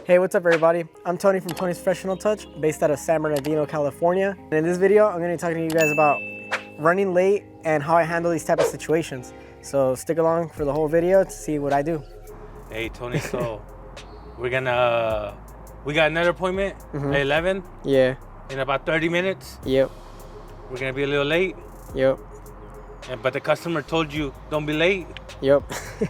Hey, what's up everybody? I'm Tony from Tony's Professional Touch, based out of San Bernardino, California. And in this video, I'm gonna be talking to you guys about running late and how I handle these type of situations. So stick along for the whole video to see what I do. Hey Tony, so we got another appointment at 11. Yeah. In about 30 minutes. Yep. We're gonna be a little late. Yep. But the customer told you don't be late. Yep.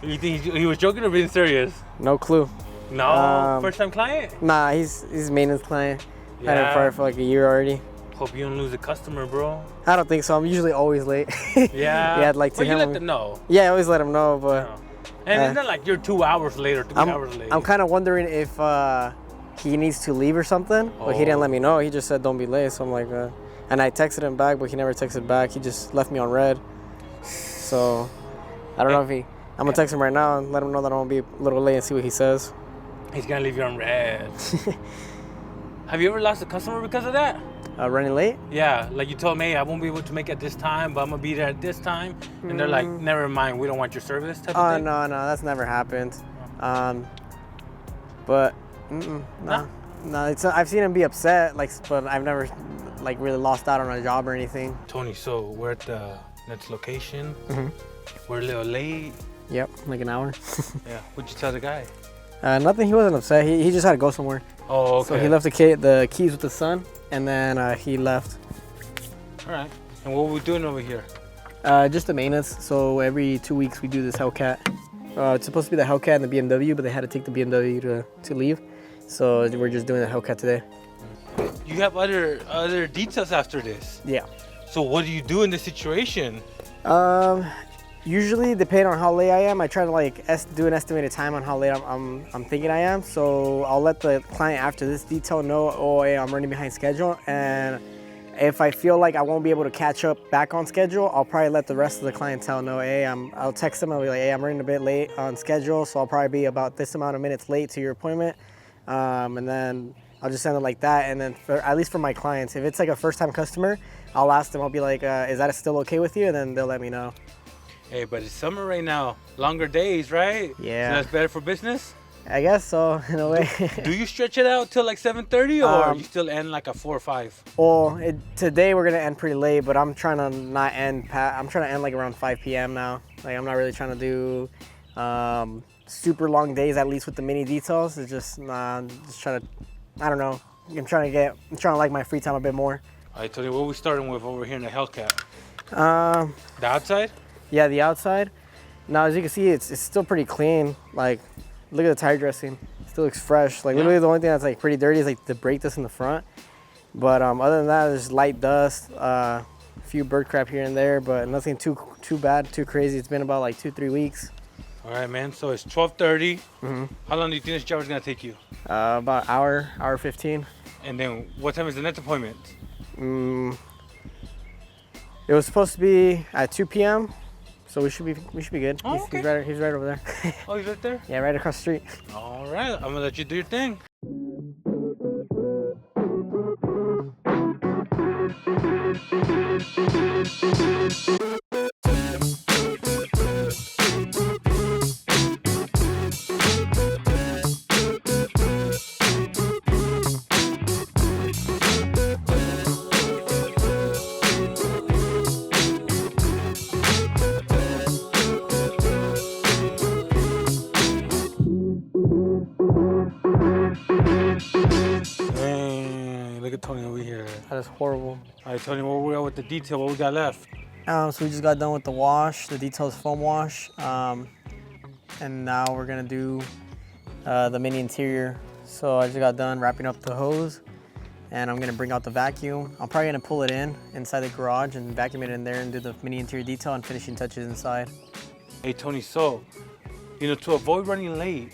You think he was joking or being serious? No clue. No, first time client? Nah, he's a maintenance client. Yeah. Had him for like a year already. Hope you don't lose a customer, bro. I don't think so. I'm usually always late. Yeah. Yeah, I'd like to. But you let them know. Yeah, I always let him know, but. No. And it's not like you're 2 hours late or 3 hours late. I'm kind of wondering if he needs to leave or something, but he didn't let me know. He just said don't be late, so I'm like, and I texted him back, but he never texted back. He just left me on red. So I don't know if I'm gonna text him right now and let him know that I'm gonna be a little late and see what he says. He's gonna leave you on red. Have you ever lost a customer because of that? Running late? Yeah, like you told me, I won't be able to make it this time, but I'm gonna be there at this time. And they're like, never mind, we don't want your service type of thing? No, that's never happened. But, no. I've seen him be upset, but I've never, really lost out on a job or anything. Tony, so we're at the next location. We're a little late. Yep, like an hour. Yeah, what'd you tell the guy? Nothing, he wasn't upset. He just had to go somewhere. Oh, okay. So he left the keys with the son, and then he left. All right. And what are we doing over here? Just the maintenance. So every 2 weeks we do this hellcat. It's supposed to be the hellcat and the BMW, but they had to take the BMW to leave. So we're just doing the hellcat today. You have other details after this. Yeah. So what do you do in this situation? Usually, depending on how late I am, I try to do an estimated time on how late I'm thinking I am. So I'll let the client after this detail know, oh, hey, I'm running behind schedule. And if I feel like I won't be able to catch up back on schedule, I'll probably let the rest of the clientele know, hey, I'll text them. I'll be like, hey, I'm running a bit late on schedule, so I'll probably be about this amount of minutes late to your appointment. And then I'll just send it like that. And then at least for my clients, if it's like a first-time customer, I'll ask them. I'll be like, is that still okay with you? And then they'll let me know. Hey, but it's summer right now. Longer days, right? Yeah. So that's better for business? I guess so, in a way. Do you stretch it out till like 7:30 or you still end like at 4 or 5? Well, today we're gonna end pretty late, but I'm trying to not end. I'm trying to end like around 5 p.m. now. I'm not really trying to do super long days, at least with the mini details. It's just just trying to. I don't know. I'm trying to like my free time a bit more. All right, Tony, what are we starting with over here in the hellcat? The outside? Yeah, the outside. Now, as you can see, it's still pretty clean. Like, look at the tire dressing. It still looks fresh. Like, literally the only thing that's pretty dirty is the brake dust in the front. But other than that, there's light dust, a few bird crap here and there, but nothing too bad, too crazy. It's been about 2-3 weeks. All right, man. So it's 12:30. How long do you think this job is gonna take you? About hour 15. And then what time is the next appointment? It was supposed to be at 2 p.m. So we should be good. Oh, okay. He's right over there. Oh, he's right there? Yeah, right across the street. All right, I'm gonna let you do your thing. Look at Tony over here. That is horrible. All right, Tony, where we at with the detail? What we got left? So we just got done with the wash. The detail is foam wash. And now we're gonna do the mini interior. So I just got done wrapping up the hose and I'm gonna bring out the vacuum. I'm probably gonna pull it inside the garage and vacuum it in there and do the mini interior detail and finishing touches inside. Hey, Tony, so, to avoid running late,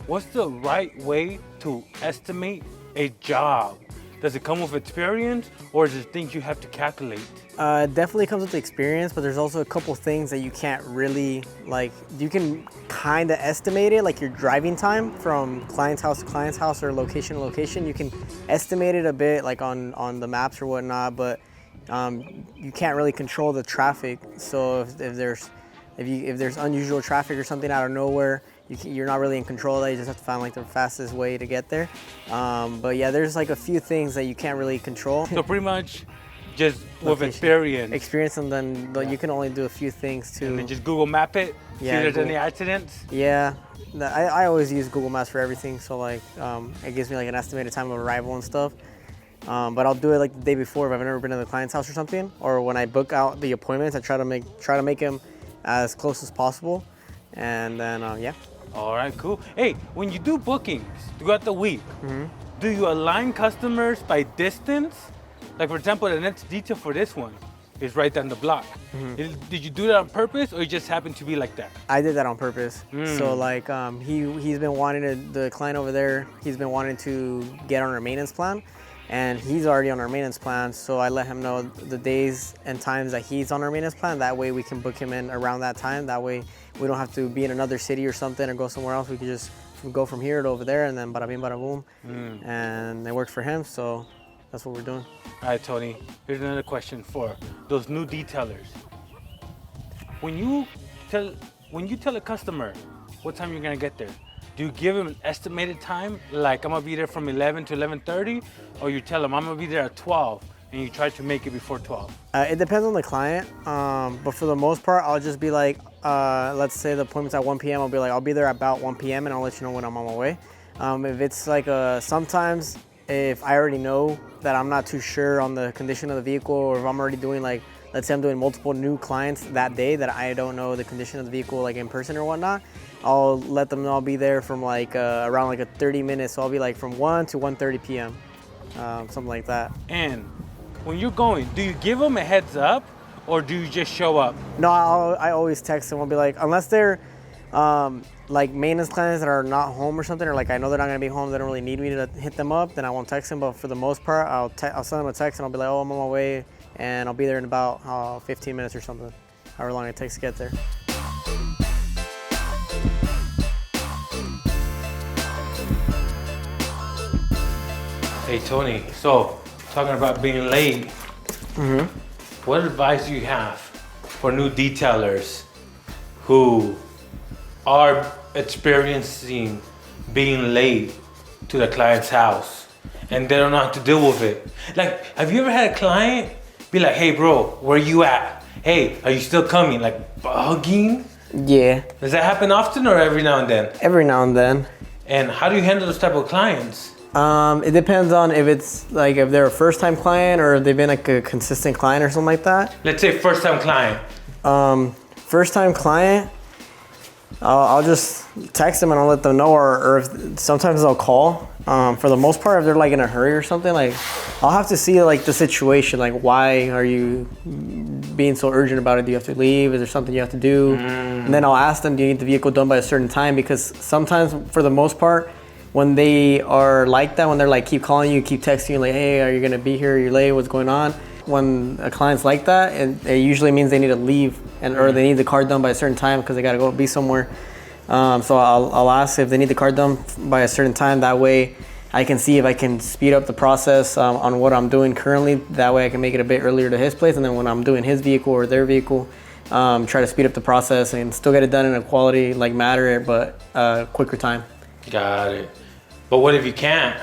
what's the right way to estimate a job? Does it come with experience or is it things you have to calculate? It definitely comes with experience, but there's also a couple things that you can't really, you can kind of estimate it, like your driving time from client's house to client's house or location to location. You can estimate it a bit on the maps or whatnot, but you can't really control the traffic. So if there's unusual traffic or something out of nowhere, you're not really in control of that. You just have to find like the fastest way to get there. But yeah, there's like a few things that you can't really control. So pretty much just with experience. And then you can only do a few things too. And then just Google Map it, see if there's any accidents. Yeah, I always use Google Maps for everything. So like it gives me like an estimated time of arrival and stuff. But I'll do it like the day before if I've never been to the client's house or something. Or when I book out the appointments, I try to make them as close as possible. And then yeah. All right, cool. Hey, when you do bookings throughout the week, do you align customers by distance? Like for example, the next detail for this one is right down the block. Did you do that on purpose, or it just happened to be like that? I did that on purpose. So like he's been wanting the client over there, he's been wanting to get on our maintenance plan, and he's already on our maintenance plan. So I let him know the days and times that he's on our maintenance plan. That way we can book him in around that time. That way we don't have to be in another city or something or go somewhere else. We could just go from here to over there, and then bada bing, bada boom. And it worked for him, so that's what we're doing. All right, Tony, here's another question for those new detailers. When you tell a customer what time you're gonna get there, do you give them an estimated time, like I'm gonna be there from 11 to 11:30, or you tell them I'm gonna be there at 12 and you try to make it before 12? It depends on the client, but for the most part, I'll just be like, let's say the appointment's at 1 p.m. I'll be like, I'll be there about 1 p.m. and I'll let you know when I'm on my way. If it's like sometimes if I already know that I'm not too sure on the condition of the vehicle, or if I'm already doing like, let's say I'm doing multiple new clients that day that I don't know the condition of the vehicle like in person or whatnot, I'll let them know I'll be there from like around like a 30 minutes. So I'll be like from 1 to 1:30 p.m. Something like that. And when you're going, do you give them a heads up, or do you just show up? No, I always text them. I'll be like, unless they're like maintenance clients that are not home or something, or like I know they're not gonna be home, they don't really need me to hit them up, then I won't text them. But for the most part, I'll send them a text and I'll be like, oh, I'm on my way, and I'll be there in about 15 minutes or something, however long it takes to get there. Hey Tony, so talking about being late, what advice do you have for new detailers who are experiencing being late to the client's house and they don't know how to deal with it? Like, have you ever had a client be like, hey bro, where you at? Hey, are you still coming? Like bugging? Yeah. Does that happen often or every now and then? Every now and then. And how do you handle those type of clients? It depends on if it's like if they're a first-time client or if they've been like a consistent client or something like that. Let's say first-time client. First-time client, I'll just text them and I'll let them know, or if sometimes I'll call. For the most part, if they're like in a hurry or something, like I'll have to see like the situation, like why are you being so urgent about it? Do you have to leave? Is there something you have to do? And then I'll ask them, do you need the vehicle done by a certain time? Because sometimes, for the most part, when they are like that, when they're like keep calling you, keep texting you, like, hey, are you gonna be here? You're late. What's going on? When a client's like that, it usually means they need to leave or they need the car done by a certain time because they gotta go be somewhere. So I'll ask if they need the car done by a certain time. That way I can see if I can speed up the process on what I'm doing currently. That way I can make it a bit earlier to his place, and then when I'm doing his vehicle or their vehicle, try to speed up the process and still get it done in a quality like matter, but quicker time. Got it. But what if you can't?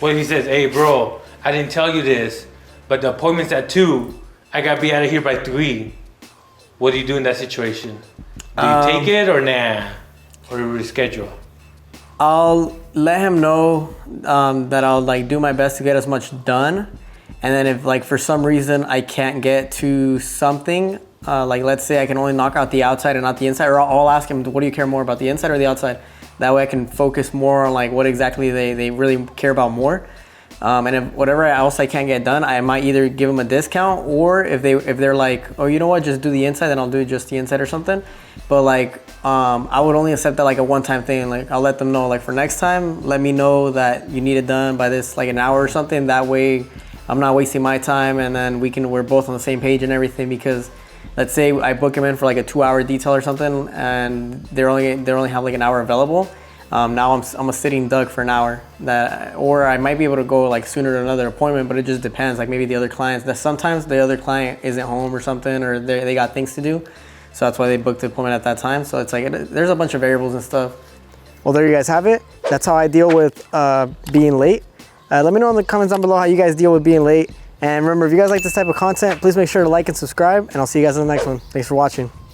What if he says, hey bro, I didn't tell you this, but the appointment's at 2, I gotta be out of here by 3. What do you do in that situation? Do you take it or nah? Or reschedule? I'll let him know that I'll like do my best to get as much done. And then if like for some reason I can't get to something, like let's say I can only knock out the outside and not the inside, or I'll ask him, what do you care more about, the inside or the outside? That way I can focus more on like what exactly they really care about more. And if whatever else I can't get done, I might either give them a discount, or if they're like, oh, you know what, just do the inside, then I'll do just the inside or something. But like I would only accept that like a one-time thing. Like I'll let them know, like for next time, let me know that you need it done by this like an hour or something. That way I'm not wasting my time, and then we're both on the same page and everything. Because let's say I book them in for like a 2-hour detail or something, and they only have like an hour available. Now I'm a sitting duck for an hour. Or I might be able to go like sooner to another appointment, but it just depends. Like maybe the other clients, that sometimes the other client isn't home or something, or they got things to do. So that's why they booked the appointment at that time. So it's like there's a bunch of variables and stuff. Well, there you guys have it. That's how I deal with being late. Let me know in the comments down below how you guys deal with being late. And remember, if you guys like this type of content, please make sure to like and subscribe, and I'll see you guys in the next one. Thanks for watching.